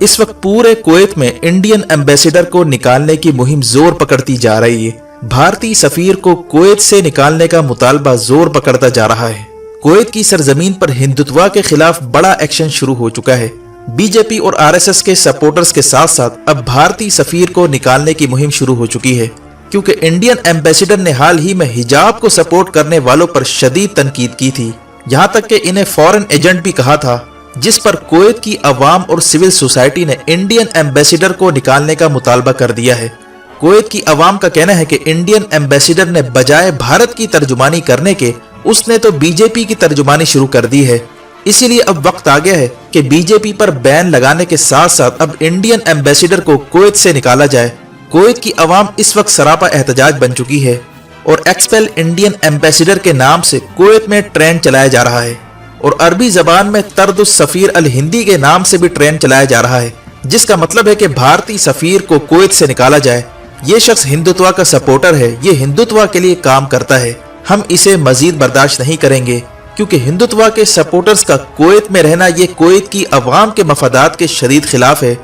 इस वक्त पूरे कुवैत में इंडियन एम्बेसडर को निकालने की मुहिम जोर पकड़ती जा रही है। भारतीय सफीर को कुवैत से निकालने का मुतालबा जोर पकड़ता जा रहा है। कुवैत की सरजमीन पर हिंदुत्व के खिलाफ बड़ा एक्शन शुरू हो चुका है। बीजेपी और आरएसएस के सपोर्टर्स के साथ साथ अब भारतीय सफीर को निकालने की मुहिम शुरू हो चुकी है, क्योंकि इंडियन एम्बेसडर ने हाल ही में हिजाब को सपोर्ट करने वालों पर शदीद तनकीद की थी। यहाँ तक कि इन्हें फॉरेन एजेंट भी कहा था, जिस पर कुवैत की अवाम और सिविल सोसाइटी ने इंडियन एम्बेसडर को निकालने का मुतालबा कर दिया है। कुवैत की अवाम का कहना है कि इंडियन एम्बेसडर ने बजाय भारत की तर्जुमानी करने के उसने तो बीजेपी की तर्जुमानी शुरू कर दी है। इसीलिए अब वक्त आ गया है कि बीजेपी पर बैन लगाने के साथ साथ अब इंडियन एम्बेसडर को कुवैत से निकाला जाए। कुवैत की अवाम इस वक्त सरापा एहतजाज बन चुकी है और एक्सपेल इंडियन एम्बेसडर के नाम से कुवैत में ट्रेन चलाया जा रहा है और अरबी जबान में तर्दुस सफीर अल हिंदी के नाम से भी ट्रेन चलाया जा रहा है, जिसका मतलब है कि भारतीय सफीर को कुवैत से निकाला जाए। ये शख्स हिंदुत्व का सपोर्टर है, ये हिंदुत्व के लिए काम करता है। हम इसे मजीद बर्दाश्त नहीं करेंगे, क्योंकि हिंदुत्व के सपोर्टर्स का कुवैत में रहना ये कुवैत की अवाम के मफादात के शदीद खिलाफ है।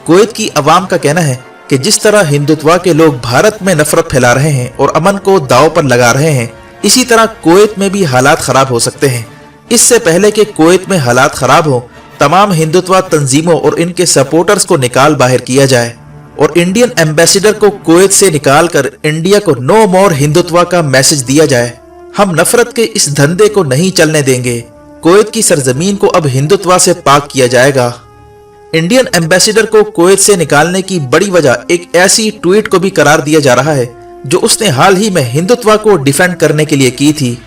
कुवैत की अवाम का कहना है कि जिस तरह हिंदुत्व के लोग भारत में नफरत फैला रहे हैं और अमन को दांव पर लगा रहे हैं, इसी तरह कुवैत में भी हालात खराब हो सकते हैं। इससे पहले कि कुवैत में हालात खराब हो, तमाम हिंदुत्व तंजीमों और इनके सपोर्टर्स को निकाल बाहर किया जाए और इंडियन एम्बेसडर को कुवैत से निकाल कर इंडिया को नो मोर हिंदुत्व का मैसेज दिया जाए। हम नफरत के इस धंधे को नहीं चलने देंगे। कुवैत की सरजमीन को अब हिंदुत्व से पाक किया जाएगा। इंडियन एम्बेसडर को कुवैत से निकालने की बड़ी वजह एक ऐसी ट्वीट को भी करार दिया जा रहा है जो उसने हाल ही में हिंदुत्व को डिफेंड करने के लिए की थी।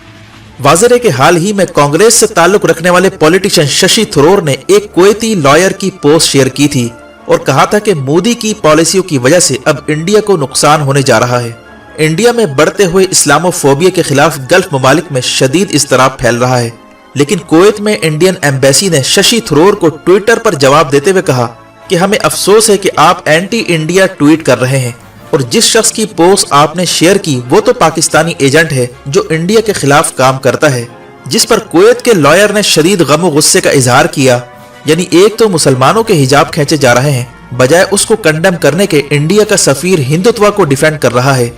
वाज़ेह है कि हाल ही में कांग्रेस से ताल्लुक रखने वाले पॉलिटिशियन शशि थरूर ने एक कुवैती लॉयर की पोस्ट शेयर की थी और कहा था कि मोदी की पॉलिसियों की वजह से अब इंडिया को नुकसान होने जा रहा है। इंडिया में बढ़ते हुए इस्लामोफोबिया के खिलाफ गल्फ ममालिक में शदीद इज़्तिराब फैल रहा है। लेकिन कुवैत में इंडियन एम्बेसी ने शशि थरूर को ट्विटर पर जवाब देते हुए कहा कि हमें अफसोस है कि आप एंटी इंडिया ट्वीट कर रहे हैं और जिस शख्स की पोस्ट आपने शेयर की वो तो पाकिस्तानी एजेंट है जो इंडिया के खिलाफ काम करता है। जिस पर कुवैत के लॉयर ने शदीद गम और गुस्से का इजहार किया। यानी एक तो मुसलमानों के हिजाब खींचे जा रहे हैं, बजाय उसको कंडेम करने के इंडिया का सफीर हिंदुत्व को डिफेंड कर रहा है।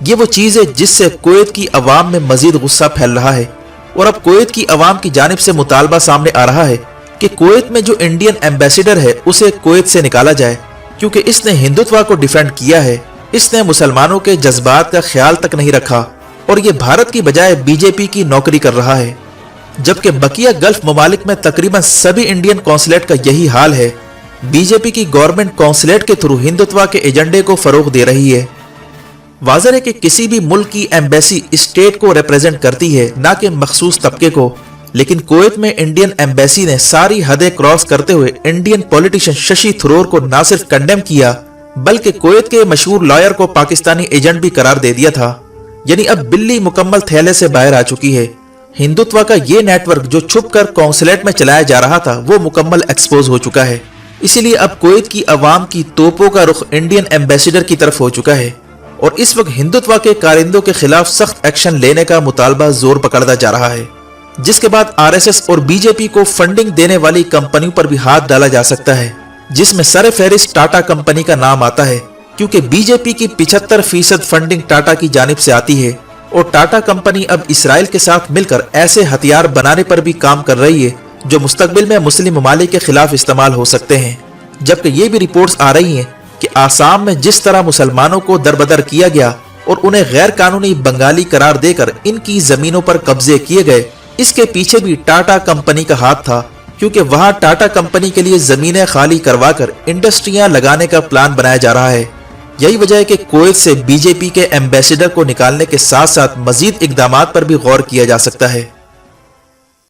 ये वो चीज है जिससे कुवैत की अवाम में मजीद गुस्सा फैल रहा है और अब कुवैत की अवाम की जानिब से मुतालबा सामने आ रहा है कि कुवैत में जो इंडियन एम्बेसडर है उसे कुवैत से निकाला जाए, क्योंकि इसने हिंदुत्व को डिफेंड किया है। इसने मुसलमानों के जज्बात का ख्याल तक नहीं रखा और ये भारत की बजाय बीजेपी की नौकरी कर रहा है, जबकि बकिया गल्फ ममालिक में तकरीबन सभी इंडियन कौंसलेट का यही हाल है। बीजेपी की गवर्नमेंट कौंसलेट के थ्रू हिंदुत्व के एजेंडे को फरोग दे रही है। वाज़ेह है कि किसी भी मुल्क की एम्बेसी स्टेट को रिप्रेजेंट करती है, ना कि मखसूस तबके को। लेकिन कुवैत में इंडियन एम्बेसी ने सारी हदें क्रॉस करते हुए इंडियन पॉलिटिशियन शशि थरूर को न सिर्फ कंडेम किया, बल्कि कुवैत के मशहूर लॉयर को पाकिस्तानी एजेंट भी करार दे दिया था। यानी अब बिल्ली मुकम्मल थैले से बाहर आ चुकी है। हिंदुत्व का ये नेटवर्क जो छुप कर कौंसलेट में चलाया जा रहा था वो मुकम्मल एक्सपोज हो चुका है। इसीलिए अब कुवैत की अवाम की तोपों का रुख इंडियन एम्बेसडर की तरफ हो चुका है और इस वक्त हिंदुत्व के कारिंदों के खिलाफ सख्त एक्शन लेने का मुतालबा जोर पकड़ता जा रहा है, जिसके बाद आरएसएस और बीजेपी को फंडिंग देने वाली कंपनियों पर भी हाथ डाला जा सकता है, जिसमें सर फहरिस्त टाटा कंपनी का नाम आता है, क्योंकि बीजेपी की 75% फंडिंग टाटा की जानिब से आती है और टाटा कंपनी अब इसराइल के साथ मिलकर ऐसे हथियार बनाने पर भी काम कर रही है जो मुस्तकबिल में मुस्लिम ममालिक के खिलाफ इस्तेमाल हो सकते हैं। जबकि ये भी रिपोर्ट्स आ रही हैं कि आसाम में जिस तरह मुसलमानों को दरबदर किया गया और उन्हें गैर कानूनी बंगाली करार देकर इनकी जमीनों पर कब्जे किए गए, इसके पीछे भी टाटा कंपनी का हाथ था, क्योंकि वहां टाटा कंपनी के लिए जमीनें खाली करवाकर इंडस्ट्रियां लगाने का प्लान बनाया जा रहा है। यही वजह है कि कुवैत से बीजेपी के एम्बेसडर को निकालने के साथ साथ मजीद इकदामात पर भी गौर किया जा सकता है।